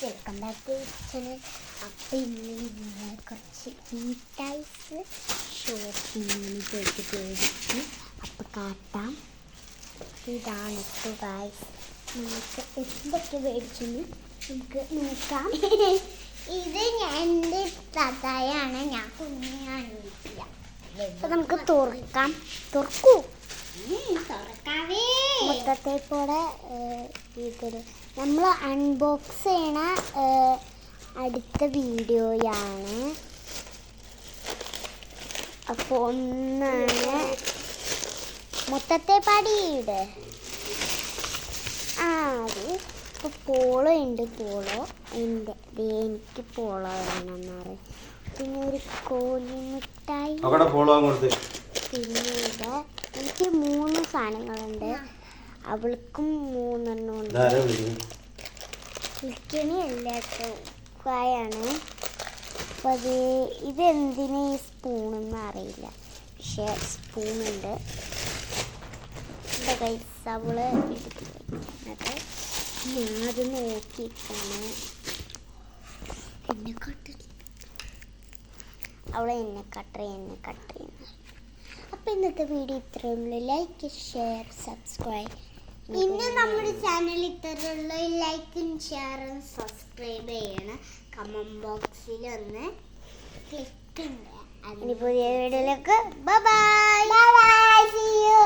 Welcome back to channel. അപ്പോൾ ഇന്ന് കുറച്ച് മിഠായിസ് ഷോപ്പിങ്ങിന് പോയിട്ട് മേടിച്ചു. അപ്പോൾ കാട്ടാം. ഇതാണ് ഇപ്പോൾ ഗായ്സ്. നമുക്ക് എന്തൊക്കെ മേടിച്ചെന്ന് നമുക്ക് നോക്കാം. ഇത് എൻ്റെ താത്തായാണ്, ഞാൻ കുഞ്ഞാണ്. അപ്പോൾ നമുക്ക് തുറക്കാം. തുറക്കൂ. മൊത്തത്തെ പോലെ ഇതിൽ നമ്മൾ അൺബോക്സ് ചെയ്യണ അടുത്ത വീഡിയോയാണ്. അപ്പോൾ ഒന്നാണ് മൊത്തത്തെ പടിയുടെ അത് ഇപ്പോൾ പോളോ ഉണ്ട്. പോളോ എനിക്ക് പോളോ വേണമെന്ന് പറയും. പിന്നെ ഒരു കോഴിമിഠായി. പിന്നെ എനിക്ക് 3 സാധനങ്ങളുണ്ട്. അവൾക്കും 3 ഉണ്ട്. വിൽക്കണി എല്ലാക്കായാണ്. അപ്പോൾ ഇതെന്തിന് ഈ സ്പൂണെന്ന് അറിയില്ല, പക്ഷേ സ്പൂണുണ്ട്. എൻ്റെ കൈസ് അവൾ എടുക്കുന്നത് ഞാനത് നോക്കിയിട്ടാണ് എന്നെ കട്ട് ചെയ്യുന്നത്. അപ്പോൾ ഇന്നത്തെ വീഡിയോ ഇത്രയുള്ളൂ. Like, share, subscribe. പിന്നെ നമ്മുടെ ചാനൽ ഇത്രയുള്ള ലൈക്കും ഷെയറും സബ്സ്ക്രൈബ് ചെയ്യണം. കമന്റ് ബോക്സിൽ ഒന്ന് ക്ലിക്ക് ചെയ്യുക. പുതിയ വീഡിയോയിലേക്ക് ബൈ ബൈ. See you.